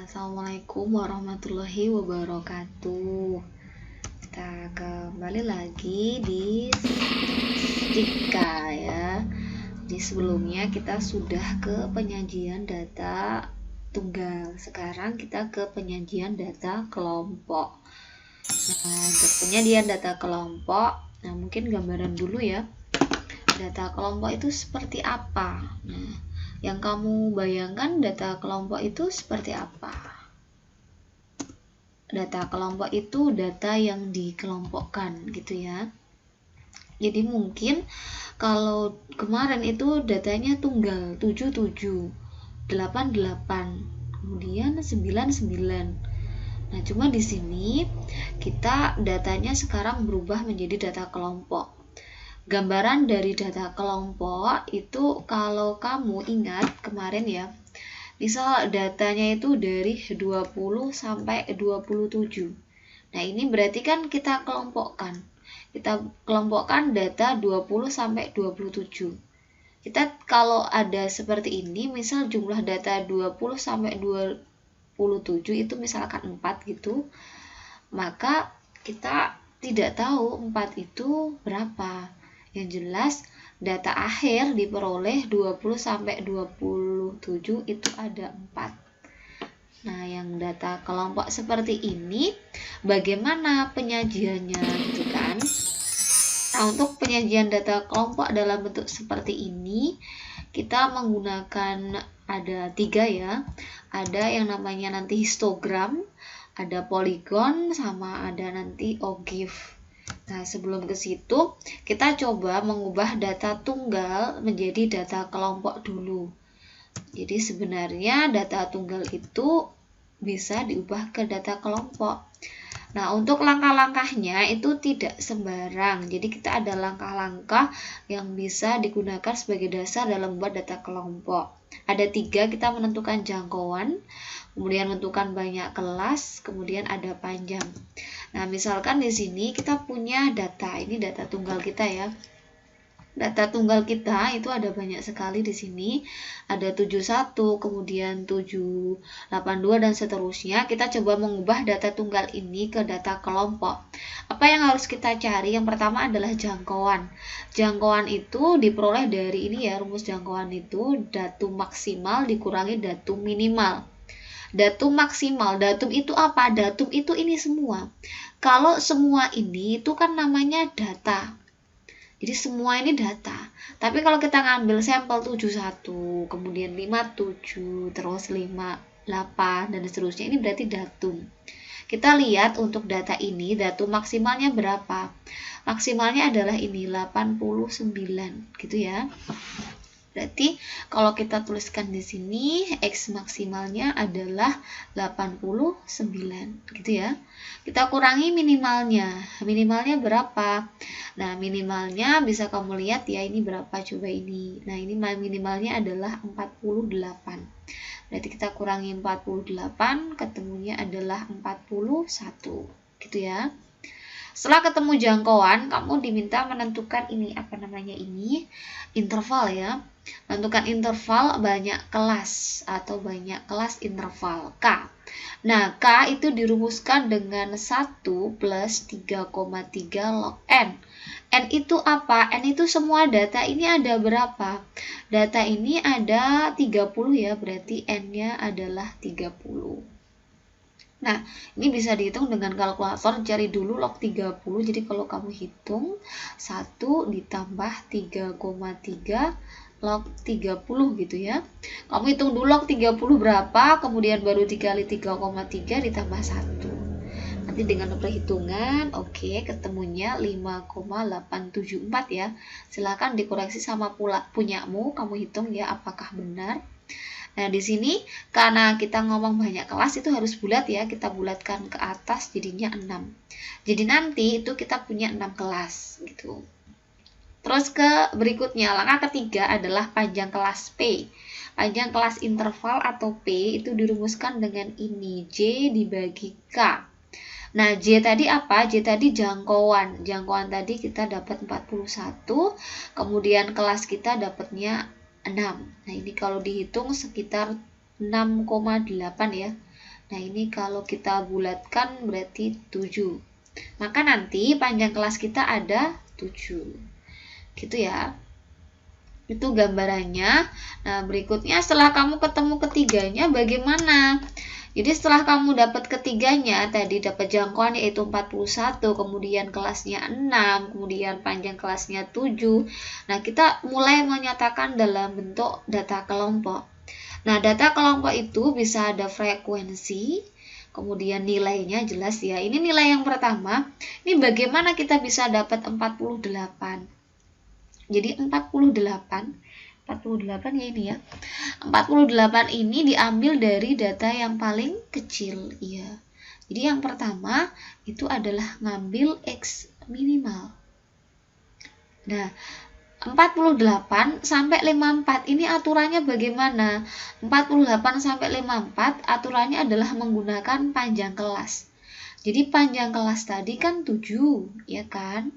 Assalamualaikum warahmatullahi wabarakatuh. Kita kembali lagi di statistika ya. Di sebelumnya kita sudah ke penyajian data tunggal. Sekarang kita ke penyajian data kelompok. Nah, untuk penyajian data kelompok, mungkin gambaran dulu ya. Data kelompok itu seperti apa? Nah, yang kamu bayangkan data kelompok itu seperti apa? Data kelompok itu data yang dikelompokkan gitu ya. Jadi mungkin kalau kemarin itu datanya tunggal 77, 88, kemudian 99. Nah, cuma di sini kita datanya sekarang berubah menjadi data kelompok. Gambaran dari data kelompok itu kalau kamu ingat kemarin ya, misal datanya itu dari 20 sampai 27. Nah, ini berarti kan kita kelompokkan. Kita kelompokkan data 20 sampai 27. Kita kalau ada seperti ini, misal jumlah data 20 sampai 27 itu misalkan 4 gitu, maka kita tidak tahu 4 itu berapa. Yang jelas data akhir diperoleh 20 sampai 27 itu ada 4. Nah, yang data kelompok seperti ini bagaimana penyajiannya gitu kan? Nah, untuk penyajian data kelompok dalam bentuk seperti ini kita menggunakan ada 3 ya. Ada yang namanya nanti histogram, ada poligon, sama ada nanti ogive. Nah, sebelum ke situ, kita coba mengubah data tunggal menjadi data kelompok dulu. Jadi sebenarnya data tunggal itu bisa diubah ke data kelompok. Nah, untuk langkah-langkahnya itu tidak sembarang. Jadi kita ada langkah-langkah yang bisa digunakan sebagai dasar dalam membuat data kelompok. Ada 3, kita menentukan jangkauan, kemudian menentukan banyak kelas, kemudian ada panjang. Nah, misalkan di sini kita punya data, ini data tunggal kita ya. Data tunggal kita itu ada banyak sekali di sini. Ada 71, kemudian 782 dan seterusnya. Kita coba mengubah data tunggal ini ke data kelompok. Apa yang harus kita cari? Yang pertama adalah jangkauan. Jangkauan itu diperoleh dari ini ya, rumus jangkauan itu datum maksimal dikurangi datum minimal. Datum maksimal, datum itu apa? Datum itu ini semua. Kalau semua ini itu kan namanya data. Jadi semua ini data. Tapi kalau kita ngambil sampel 71, kemudian 57, terus 58 dan seterusnya, ini berarti datum. Kita lihat untuk data ini, datum maksimalnya berapa? Maksimalnya adalah ini 89 gitu ya. Berarti kalau kita tuliskan di sini X maksimalnya adalah 89 gitu ya. Kita kurangi minimalnya. Minimalnya berapa? Nah, minimalnya bisa kamu lihat ya, ini berapa coba ini. Nah, ini minimalnya adalah 48. Berarti kita kurangi 48, ketemunya adalah 41 gitu ya. Setelah ketemu jangkauan, kamu diminta menentukan ini, apa namanya ini? Interval ya. Menentukan interval banyak kelas atau banyak kelas interval K. Nah, K itu dirumuskan dengan 1 plus 3,3 log N. N itu apa? N itu semua data ini ada berapa? Data ini ada 30 ya, berarti N-nya adalah 30. Nah, ini bisa dihitung dengan kalkulator, cari dulu log 30. Jadi kalau kamu hitung 1 ditambah 3,3 log 30 gitu ya. Kamu hitung dulu log 30 berapa, kemudian baru dikali 3,3 ditambah 1. Nanti dengan perhitungan, oke, ketemunya 5,874 ya. Silakan dikoreksi sama punyamu, kamu hitung ya apakah benar. Nah, di sini karena kita ngomong banyak kelas itu harus bulat ya, kita bulatkan ke atas jadinya 6. Jadi nanti itu kita punya 6 kelas gitu. Terus ke berikutnya, langkah ketiga adalah panjang kelas P. Panjang kelas interval atau P itu dirumuskan dengan ini, J dibagi K. Nah, J tadi apa? J tadi jangkauan. Jangkauan tadi kita dapat 41, kemudian kelas kita dapatnya 6. Nah, ini kalau dihitung sekitar 6,8 ya. Nah, ini kalau kita bulatkan berarti 7. Maka nanti panjang kelas kita ada 7. Gitu ya. Itu gambarannya. Nah, berikutnya setelah kamu ketemu ketiganya bagaimana? Jadi setelah kamu dapat ketiganya, tadi dapat jangkauan yaitu 41, kemudian kelasnya 6, kemudian panjang kelasnya 7. Nah, kita mulai menyatakan dalam bentuk data kelompok. Nah, data kelompok itu bisa ada frekuensi, kemudian nilainya jelas ya. Ini nilai yang pertama. Ini bagaimana kita bisa dapat 48. Jadi 48 ya ini ya. 48 ini diambil dari data yang paling kecil ya. Jadi yang pertama itu adalah ngambil X minimal. Nah, 48 sampai 54 ini aturannya bagaimana? 48 sampai 54 aturannya adalah menggunakan panjang kelas. Jadi panjang kelas tadi kan 7, ya kan?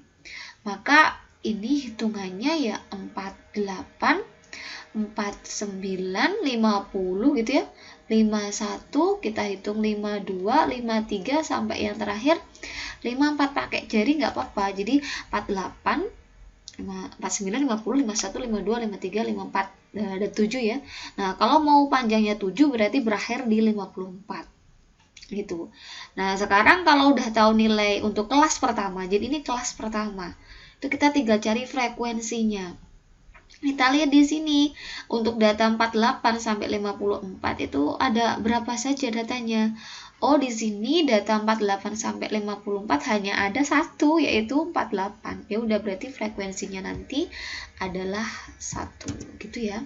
Maka ini hitungannya ya 48, 49, 50 gitu ya. 51 kita hitung 52, 53 sampai yang terakhir 54 pakai jari nggak apa-apa. Jadi 48, 49, 50, 51, 52, 53, 54, ada 7 ya. Nah, kalau mau panjangnya 7 berarti berakhir di 54 gitu. Nah, sekarang kalau udah tahu nilai untuk kelas pertama, jadi ini kelas pertama, itu kita tinggal cari frekuensinya. Kita lihat di sini untuk data 48 sampai 54 itu ada berapa saja datanya. Oh, di sini data 48 sampai 54 hanya ada satu, yaitu 48. Ya udah, berarti frekuensinya nanti adalah 1 gitu ya.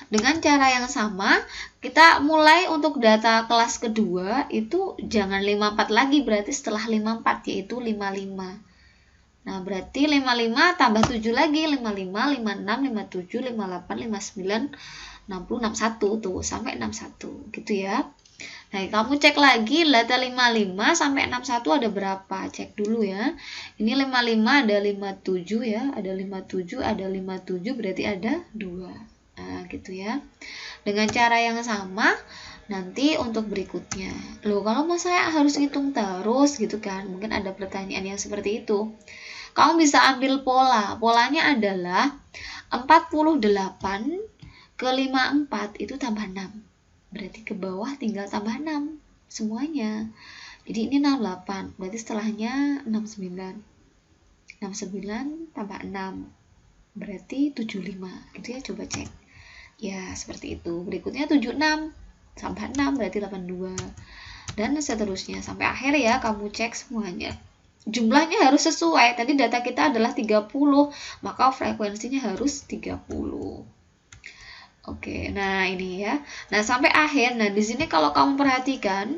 Dengan cara yang sama, kita mulai untuk data kelas kedua itu jangan 54 lagi, berarti setelah 54 yaitu 55. Nah, berarti 55 tambah 7 lagi, 55, 56, 57, 58, 59, 60, 61 tuh, sampai 61 gitu ya. Nah, kamu cek lagi data 55 sampai 61 ada berapa? Cek dulu ya. Ini 55 ada 57 ya, ada 57, ada 57 berarti ada 2. Nah, gitu ya. Dengan cara yang sama, nanti untuk berikutnya. Loh, kalau mau saya harus ngitung terus gitu kan? Mungkin ada pertanyaan yang seperti itu. Kamu bisa ambil pola. Polanya adalah 48 ke 54 itu tambah 6. Berarti ke bawah tinggal tambah 6 semuanya. Jadi ini 68, berarti setelahnya 69. 69 tambah 6 berarti 75. Gitu ya, coba cek. Ya, seperti itu. Berikutnya 76 tambah 6 berarti 82. Dan seterusnya sampai akhir ya, kamu cek semuanya. Jumlahnya harus sesuai. Tadi data kita adalah 30, maka frekuensinya harus 30. Oke, nah ini ya. Nah, sampai akhir. Nah, di sini kalau kamu perhatikan,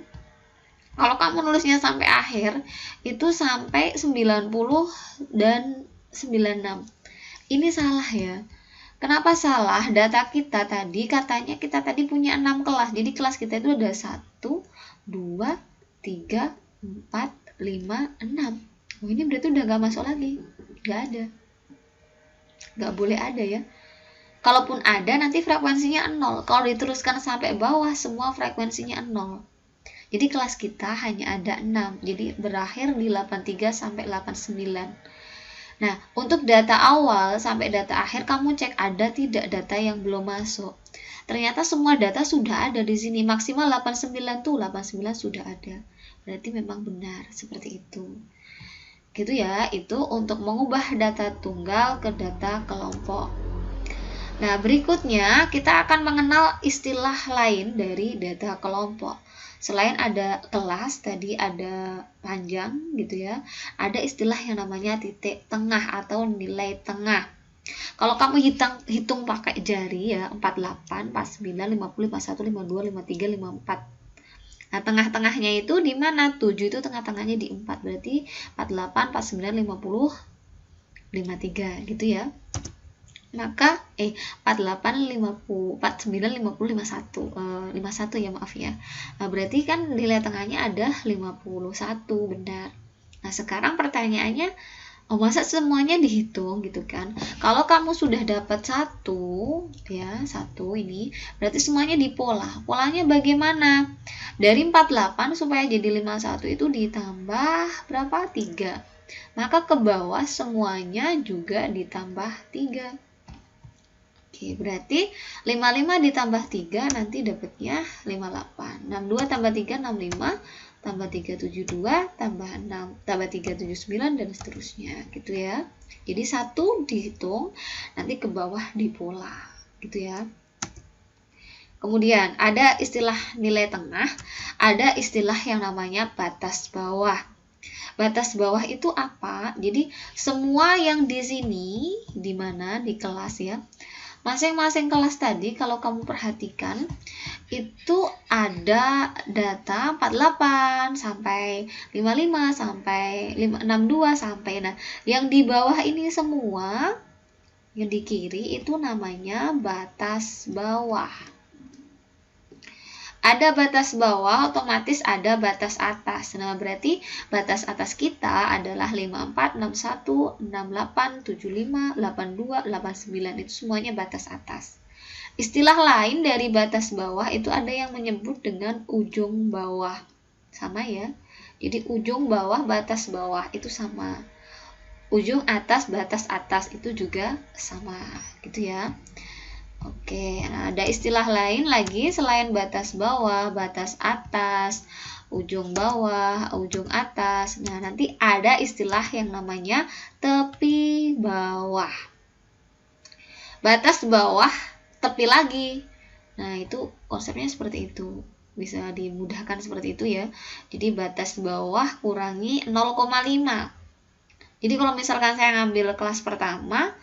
kalau kamu nulisnya sampai akhir, itu sampai 90 dan 96. Ini salah ya. Kenapa salah? Data kita tadi, katanya kita tadi punya 6 kelas. Jadi kelas kita itu ada 1, 2, 3, 4, 5, 6. Oh, ini berarti udah gak masuk lagi. Gak ada. Gak boleh ada ya. Kalaupun ada, nanti frekuensinya 0. Kalau diteruskan sampai bawah, semua frekuensinya 0. Jadi kelas kita hanya ada 6. Jadi berakhir di 83 sampai 89. Nah, untuk data awal sampai data akhir, kamu cek ada tidak data yang belum masuk. Ternyata semua data sudah ada di sini. Maksimal 89 tuh, 89 sudah ada. Berarti memang benar seperti itu. Gitu ya, itu untuk mengubah data tunggal ke data kelompok. Nah, berikutnya kita akan mengenal istilah lain dari data kelompok. Selain ada kelas, tadi ada panjang gitu ya, ada istilah yang namanya titik tengah atau nilai tengah. Kalau kamu hitung pakai jari ya, 48, 49, 50, 51, 52, 53, 54. Nah, tengah-tengahnya itu di mana? 7 itu tengah-tengahnya di 4, berarti 48, 49, 50, 53 gitu ya. Maka 48, 50, 49, 50, 51, 51 ya, maaf ya. Nah, berarti kan nilai tengahnya ada 51, benar. Nah, sekarang pertanyaannya, masa semuanya dihitung gitu kan? Kalau kamu sudah dapat 1 ya, 1 ini berarti semuanya dipola. Polanya bagaimana? Dari 48 supaya jadi 51 itu ditambah berapa? 3. Maka ke bawah semuanya juga ditambah 3. Oke, berarti 55 ditambah 3 nanti dapatnya 58. 62 tambah 3, 65. Tambah 3, 72. Tambah 6, tambah 3, 79, dan seterusnya. Gitu ya. Jadi 1 dihitung, nanti ke bawah dipola. Gitu ya. Kemudian ada istilah nilai tengah, ada istilah yang namanya batas bawah. Batas bawah itu apa? Jadi semua yang di sini, di mana di kelas ya, masing-masing kelas tadi kalau kamu perhatikan itu ada data 48 sampai 55 sampai 62 sampai, nah yang di bawah ini semua yang di kiri itu namanya batas bawah. Ada batas bawah, otomatis ada batas atas. Nah, berarti batas atas kita adalah 54, 61, 68, 75, 82, 89. Itu semuanya batas atas. Istilah lain dari batas bawah itu ada yang menyebut dengan ujung bawah. Sama ya. Jadi ujung bawah, batas bawah itu sama. Ujung atas, batas atas itu juga sama. Gitu ya. Oke, nah ada istilah lain lagi selain batas bawah, batas atas, ujung bawah, ujung atas. Nah, nanti ada istilah yang namanya tepi bawah. Batas bawah, tepi lagi. Nah, itu konsepnya seperti itu. Bisa dimudahkan seperti itu ya. Jadi batas bawah kurangi 0,5. Jadi kalau misalkan saya ngambil kelas pertama,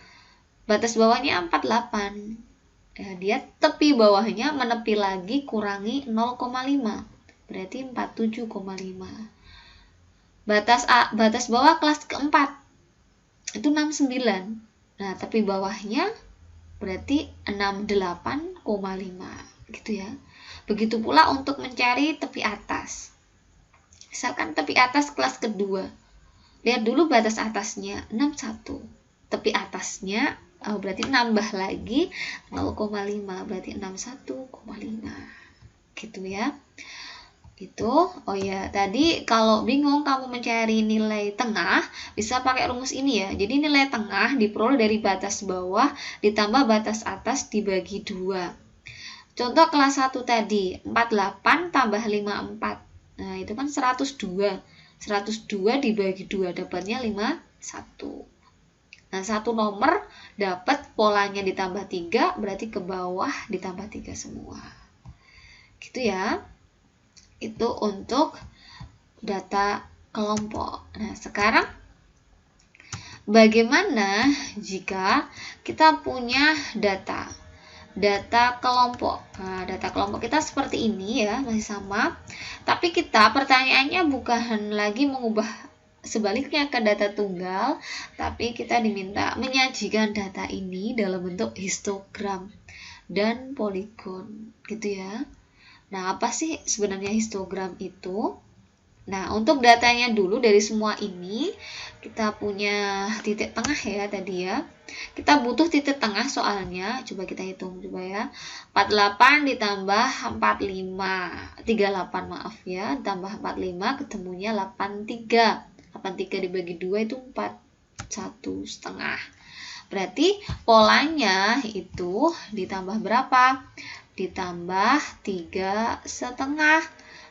batas bawahnya 48. Ya, dia tepi bawahnya menepi lagi kurangi 0,5. Berarti 47,5. Batas bawah kelas keempat itu 69. Nah, tepi bawahnya berarti 68,5 gitu ya. Begitu pula untuk mencari tepi atas. Misalkan tepi atas kelas kedua. Lihat dulu batas atasnya 61. Tepi atasnya berarti nambah lagi 0,5, berarti 61,5 gitu ya. Itu, oh ya, tadi kalau bingung kamu mencari nilai tengah, bisa pakai rumus ini ya. Jadi nilai tengah diperoleh dari batas bawah ditambah batas atas dibagi 2. Contoh kelas 1 tadi, 48 tambah 54. Nah, itu kan 102. 102 dibagi 2 dapatnya 51. Nah, satu nomor dapat polanya ditambah 3, berarti ke bawah ditambah 3 semua. Gitu ya. Itu untuk data kelompok. Nah, sekarang bagaimana jika kita punya data kelompok. Nah, data kelompok kita seperti ini ya, masih sama. Tapi kita pertanyaannya bukan lagi mengubah sebaliknya ke data tunggal, tapi kita diminta menyajikan data ini dalam bentuk histogram dan poligon, gitu ya. Nah, apa sih sebenarnya histogram itu? Nah, untuk datanya dulu dari semua ini, kita punya titik tengah ya tadi ya. Kita butuh titik tengah soalnya, coba kita hitung coba ya. 48 ditambah 45, 38 maaf ya, ditambah 45 ketemunya 83. 83 dibagi 2 itu 41,5. Berarti polanya itu ditambah berapa? Ditambah 3,5.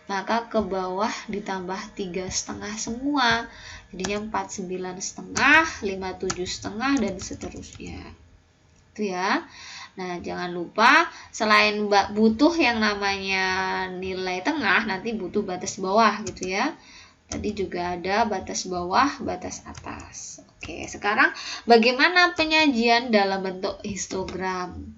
Maka ke bawah ditambah 3,5 semua. Jadinya 49,5, 57,5 dan seterusnya. Itu ya. Nah, jangan lupa selain butuh yang namanya nilai tengah, nanti butuh batas bawah gitu ya. Tadi juga ada batas bawah, batas atas. Oke, sekarang bagaimana penyajian dalam bentuk histogram?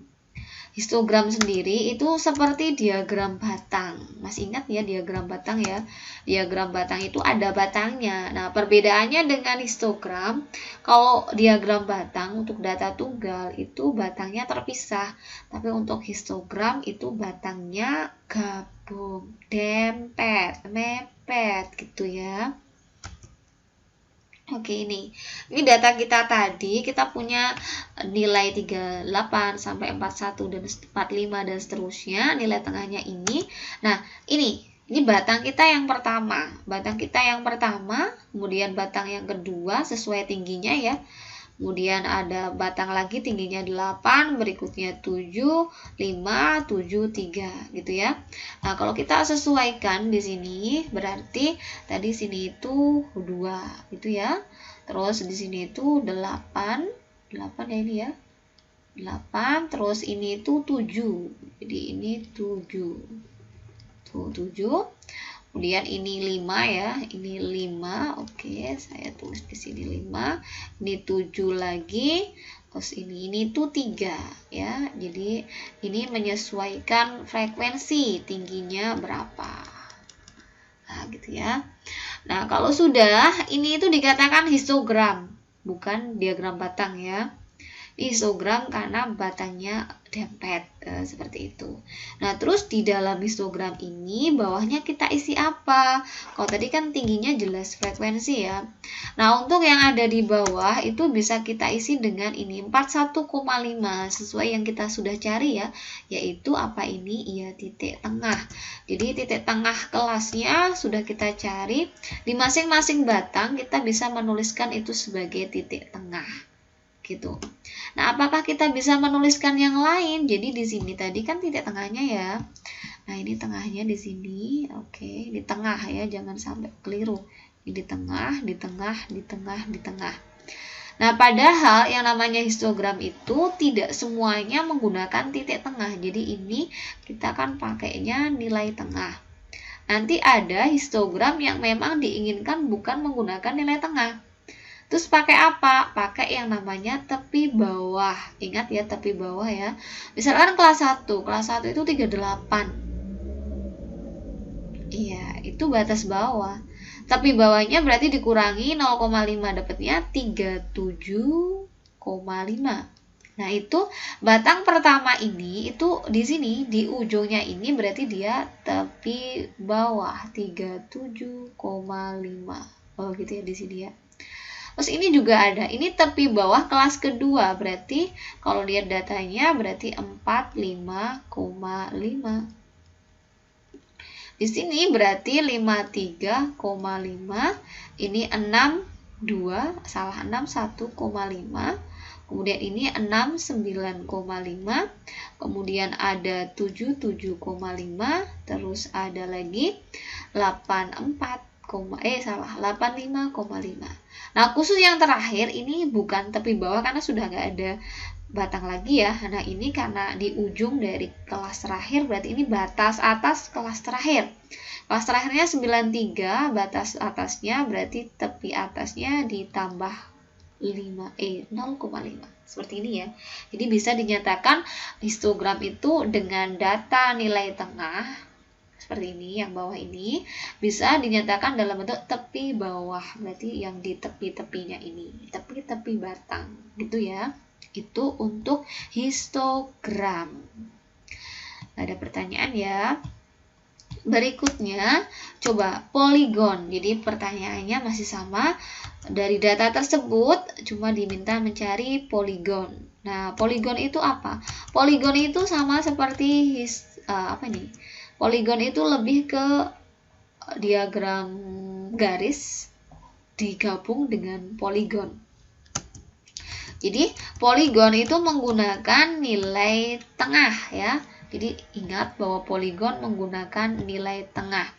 Histogram sendiri itu seperti diagram batang. Masih ingat ya diagram batang ya? Diagram batang itu ada batangnya. Nah, perbedaannya dengan histogram, kalau diagram batang untuk data tunggal itu batangnya terpisah. Tapi untuk histogram itu batangnya gabung, dempet, mepet gitu ya. Oke, ini data kita tadi, kita punya nilai 38 sampai 41 dan 45 dan seterusnya, nilai tengahnya ini. Nah, ini Ini batang kita yang pertama. Batang kita yang pertama, kemudian batang yang kedua sesuai tingginya ya. Kemudian ada batang lagi tingginya 8, berikutnya 7, 5, 7, 3 gitu ya. Nah, kalau kita sesuaikan di sini berarti tadi sini itu 2 gitu ya. Terus di sini itu 8 ya ini ya. 8, terus ini itu 7. Jadi ini 7. Tuh 7. Kemudian ini 5 ya, ini 5, oke, saya tulis di sini 5, ini 7 lagi, terus ini tuh 3 ya, jadi ini menyesuaikan frekuensi tingginya berapa, nah gitu ya. Nah kalau sudah, ini itu dikatakan histogram, bukan diagram batang ya. Histogram karena batangnya dempet seperti itu. Nah terus di dalam histogram ini bawahnya kita isi apa? Kalau tadi kan tingginya jelas frekuensi ya. Nah untuk yang ada di bawah itu bisa kita isi dengan ini 41,5 sesuai yang kita sudah cari ya, yaitu apa ini? Iya titik tengah. Jadi titik tengah kelasnya sudah kita cari, di masing-masing batang kita bisa menuliskan itu sebagai titik tengah gitu. Nah, apakah kita bisa menuliskan yang lain? Jadi di sini tadi kan titik tengahnya ya. Nah, ini tengahnya di sini. Oke, di tengah ya, jangan sampai keliru. Ini di tengah, di tengah, di tengah, di tengah. Nah, padahal yang namanya histogram itu tidak semuanya menggunakan titik tengah. Jadi ini kita kan pakainya nilai tengah. Nanti ada histogram yang memang diinginkan bukan menggunakan nilai tengah. Terus pakai apa? Pakai yang namanya tepi bawah. Ingat ya tepi bawah ya. Misalkan kelas 1 itu 38. Iya, itu batas bawah. Tepi bawahnya berarti dikurangi 0,5 dapatnya 37,5. Nah, itu batang pertama ini itu di sini di ujungnya ini berarti dia tepi bawah 37,5. Oh, gitu ya di sini ya. Terus ini juga ada, ini tepi bawah kelas kedua, berarti kalau lihat datanya berarti 45,5. Di sini berarti 53,5, ini 62, salah 61,5. Kemudian ini 69,5, kemudian ada 77,5, terus ada lagi 85,5. Nah, khusus yang terakhir ini bukan tepi bawah karena sudah nggak ada batang lagi ya. Nah, ini karena di ujung dari kelas terakhir berarti ini batas atas kelas terakhir. Kelas terakhirnya 93, batas atasnya berarti tepi atasnya ditambah 0,5. Seperti ini ya. Jadi bisa dinyatakan histogram itu dengan data nilai tengah seperti ini, yang bawah ini bisa dinyatakan dalam bentuk tepi bawah, berarti yang di tepi-tepinya ini, tepi-tepi batang gitu ya. Itu untuk histogram. Ada pertanyaan ya. Berikutnya coba poligon. Jadi pertanyaannya masih sama, dari data tersebut cuma diminta mencari poligon. Nah, poligon itu apa? Poligon itu sama seperti apa nih? Poligon itu lebih ke diagram garis digabung dengan poligon. Jadi poligon itu menggunakan nilai tengah ya. Jadi ingat bahwa poligon menggunakan nilai tengah.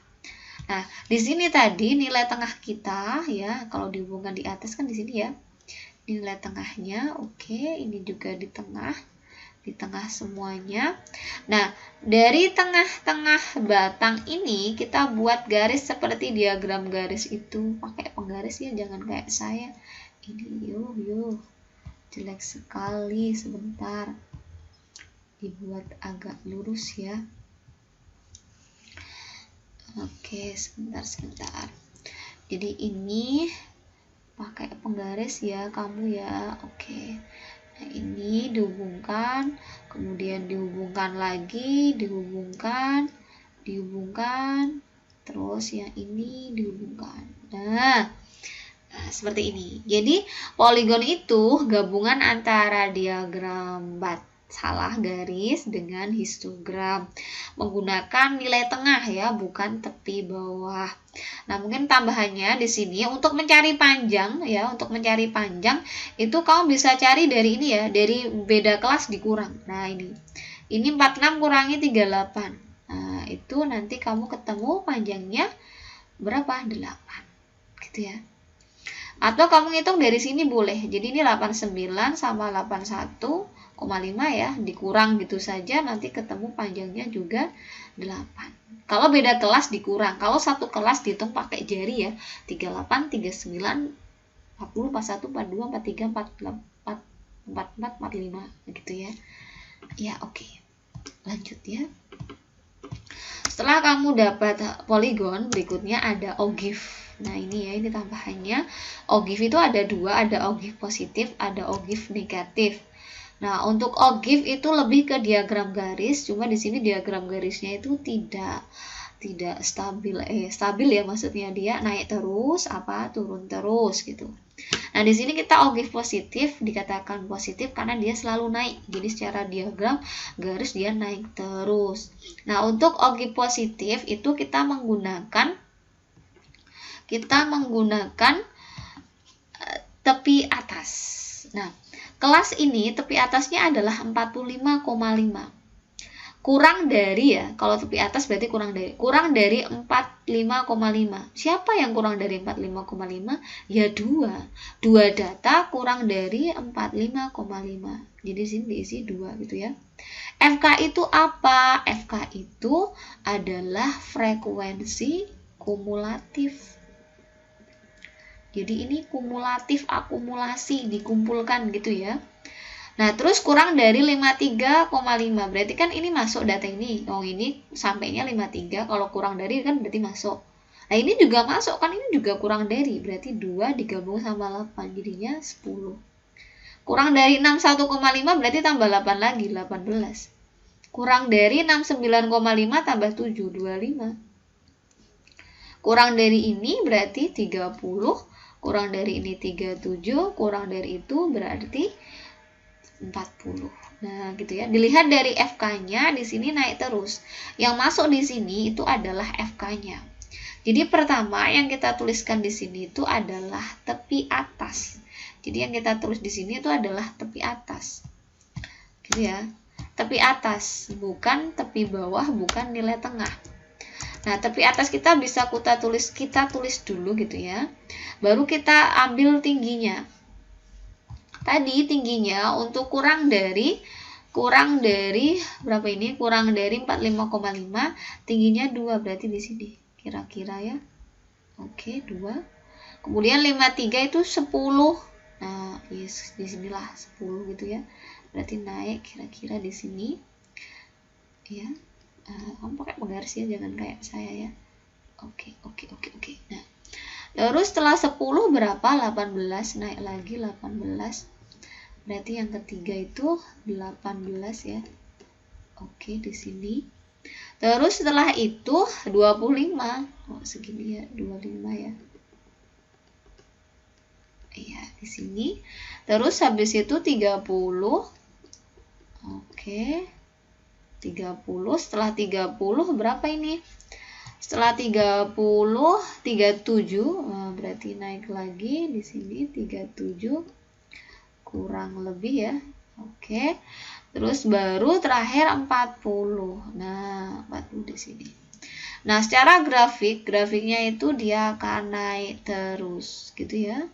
Nah, di sini tadi nilai tengah kita ya, kalau dihubungkan di atas kan di sini ya. Nilai tengahnya, oke, ini juga di tengah semuanya. Nah, dari tengah-tengah batang ini kita buat garis seperti diagram garis itu, pakai penggaris ya, jangan kayak saya. Ini yuk, jelek sekali, sebentar. Dibuat agak lurus ya. Oke, sebentar. Jadi ini pakai penggaris ya kamu ya. Oke. Nah, ini dihubungkan, kemudian dihubungkan lagi, dihubungkan, terus yang ini dihubungkan. Nah, seperti ini. Jadi poligon itu gabungan antara diagram salah garis dengan histogram. Menggunakan nilai tengah ya, bukan tepi bawah. Nah, mungkin tambahannya di sini untuk mencari panjang ya, untuk mencari panjang itu kamu bisa cari dari ini ya, dari beda kelas dikurang. Nah, ini 46 kurangi 38. Nah, itu nanti kamu ketemu panjangnya berapa? 8. Gitu ya. Atau kamu ngitung dari sini boleh. Jadi ini 89 sama 81,5 ya, dikurang gitu saja, nanti ketemu panjangnya juga 8. Kalau beda kelas dikurang. Kalau satu kelas dihitung pakai jari ya, 38, 39, 40, 41, 42, 43, 44, 44, 45 gitu ya. Ya, oke. Lanjut ya. Setelah kamu dapat poligon, berikutnya ada ogive. Nah, ini ya, ini tambahannya. Ogive itu ada dua, ada ogive positif, ada ogive negatif. Nah, untuk ogive itu lebih ke diagram garis, cuma di sini diagram garisnya itu tidak stabil, stabil ya, maksudnya dia naik terus apa turun terus gitu. Nah, di sini kita ogive positif dikatakan positif karena dia selalu naik. Jadi secara diagram garis dia naik terus. Nah, untuk ogive positif itu kita menggunakan tepi atas. Nah, kelas ini tepi atasnya adalah 45,5. Kurang dari ya, kalau tepi atas berarti kurang dari 45,5. Siapa yang kurang dari 45,5? Ya 2 data kurang dari 45,5. Jadi sini diisi 2 gitu ya. FK itu apa? FK itu adalah frekuensi kumulatif. Jadi ini kumulatif, akumulasi, dikumpulkan gitu ya. Nah, terus kurang dari 53,5. Berarti kan ini masuk data ini. Oh, ini sampainya 53. Kalau kurang dari kan berarti masuk. Nah, ini juga masuk kan, ini juga kurang dari. Berarti 2 digabung sama 8 jadinya 10. Kurang dari 61,5 berarti tambah 8 lagi, 18. Kurang dari 69,5 tambah 7, 25. Kurang dari ini berarti 30. Kurang dari ini 37. Kurang dari itu berarti 40. Nah, gitu ya. Dilihat dari FK-nya di sini naik terus. Yang masuk di sini itu adalah FK-nya. Jadi pertama yang kita tuliskan di sini itu adalah tepi atas. Jadi yang kita tulis di sini itu adalah tepi atas. Gitu ya. Tepi atas, bukan tepi bawah, bukan nilai tengah. Nah, tepi atas kita bisa kita tulis dulu gitu ya. Baru kita ambil tingginya. Tadi tingginya untuk kurang dari berapa ini? Kurang dari 45,5, tingginya 2 berarti di sini. Kira-kira ya. Oke, 2. Kemudian 53 itu 10. Nah, yes, di sinilah 10 gitu ya. Berarti naik kira-kira di sini. Ya. Kamu pakai penggaris ya, jangan kayak saya ya. Oke. Nah, terus setelah 10 berapa? 18, naik lagi 18. Berarti yang ketiga itu 18 ya. Oke, di sini. Terus setelah itu 25. Oh, segini ya, 25 ya. Iya, di sini. Terus habis itu 30. Oke. 30, setelah 30 berapa ini? Setelah 30, 37. Nah, berarti naik lagi di sini 37. Kurang lebih ya. Oke. Terus baru terakhir 40. Nah, 40 di sini. Nah, secara grafiknya itu dia akan naik terus gitu ya.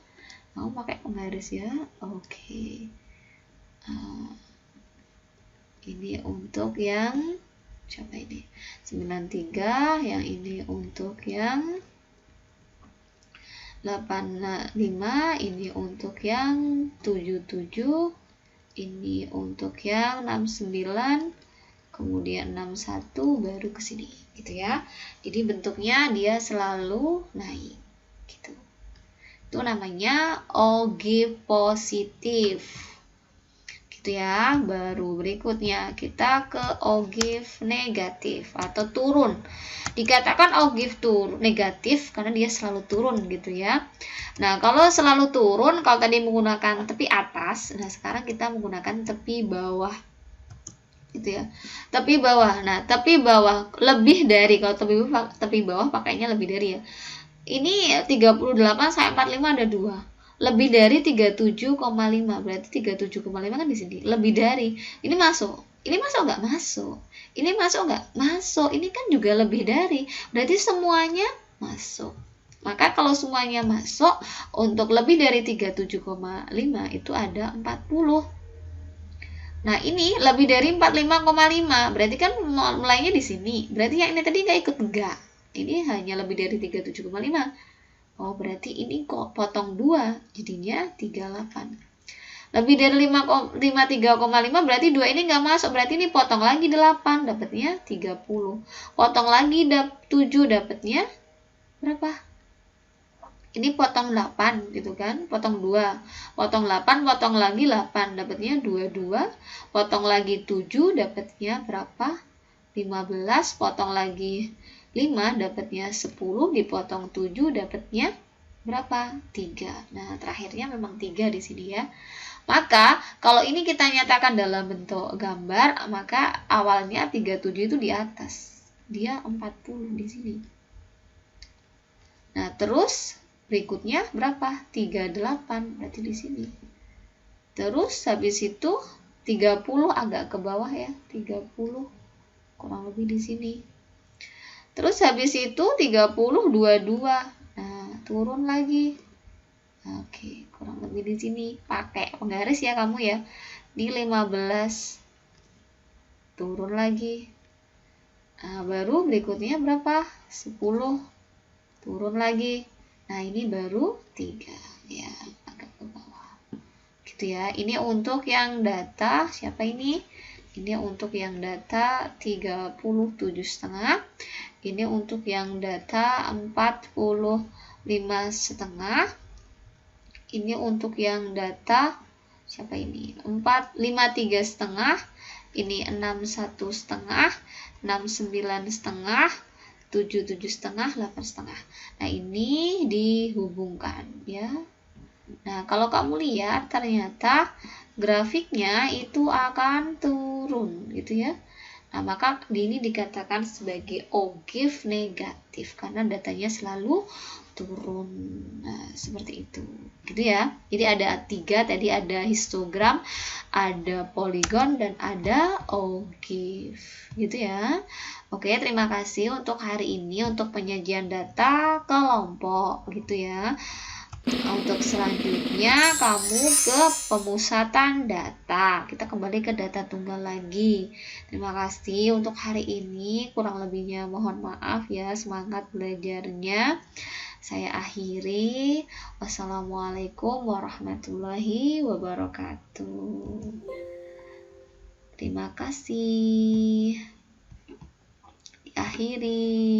Mau pakai penggaris ya. Oke. Ini untuk yang siapa ini? 93, yang ini untuk yang 85, ini untuk yang 77, ini untuk yang 69, kemudian 61 baru ke sini gitu ya. Jadi bentuknya dia selalu naik gitu. Itu namanya ogive positif. Gitu ya. Baru berikutnya kita ke ogive negatif atau turun. Dikatakan ogive negatif karena dia selalu turun gitu ya. Nah, kalau selalu turun, kalau tadi menggunakan tepi atas, nah sekarang kita menggunakan tepi bawah. gitu ya. Tepi bawah. Nah, tepi bawah lebih dari, kalau tepi bawah pakainya lebih dari ya. Ini 38 sampai 45 ada 2. Lebih dari 37,5. Berarti 37,5 kan di sini. Lebih dari. Ini masuk. Ini masuk nggak? Masuk. Ini masuk nggak? Masuk. Ini kan juga lebih dari. Berarti semuanya masuk. Maka kalau semuanya masuk, untuk lebih dari 37,5 itu ada 40. Nah, ini lebih dari 45,5. Berarti kan mulainya di sini. Berarti yang ini tadi nggak ikut, enggak. Ini hanya lebih dari 37,5. Oh, berarti ini kok potong 2, jadinya 38. Lebih dari 53,5 berarti 2 ini nggak masuk. Berarti ini potong lagi 8, dapatnya 30. Potong lagi 7, dapatnya berapa? Ini potong 8 gitu kan, potong 2, potong 8, potong lagi 8, dapatnya 22, potong lagi 7, dapatnya berapa? 15, potong lagi 5, dapatnya 10, dipotong 7, dapatnya berapa? 3. Nah, terakhirnya memang 3 di sini ya. Maka, kalau ini kita nyatakan dalam bentuk gambar, maka awalnya 37 itu di atas. Dia 40 di sini. Nah, terus berikutnya berapa? 38, berarti di sini. Terus habis itu 30 agak ke bawah ya, 30 kurang lebih di sini. Terus habis itu 30 22. Nah, turun lagi. Oke, kurang lebih di sini. Pakai penggaris ya kamu ya. Di 15. Turun lagi. Nah, baru berikutnya berapa? 10. Turun lagi. Nah, ini baru 3 ya, agak ke bawah. Gitu ya. Ini untuk yang data siapa ini? Ini untuk yang data 37,5. Ini untuk yang data 45,5. Ini untuk yang data siapa ini? 53,5. Ini 61,5, 69,5, 77,5, 8,5. Nah, ini dihubungkan ya. Nah, kalau kamu lihat ternyata grafiknya itu akan turun gitu ya. Nah, maka ini dikatakan sebagai ogive negatif karena datanya selalu turun. Nah, seperti itu. Gitu ya. Jadi ada 3, tadi ada histogram, ada poligon, dan ada ogive. Gitu ya. Oke, terima kasih untuk hari ini untuk penyajian data kelompok gitu ya. Untuk selanjutnya kamu ke pemusatan data. Kita kembali ke data tunggal lagi. Terima kasih untuk hari ini. Kurang lebihnya mohon maaf ya. Semangat belajarnya. Saya akhiri. Wassalamualaikum warahmatullahi wabarakatuh. Terima kasih. Diakhiri.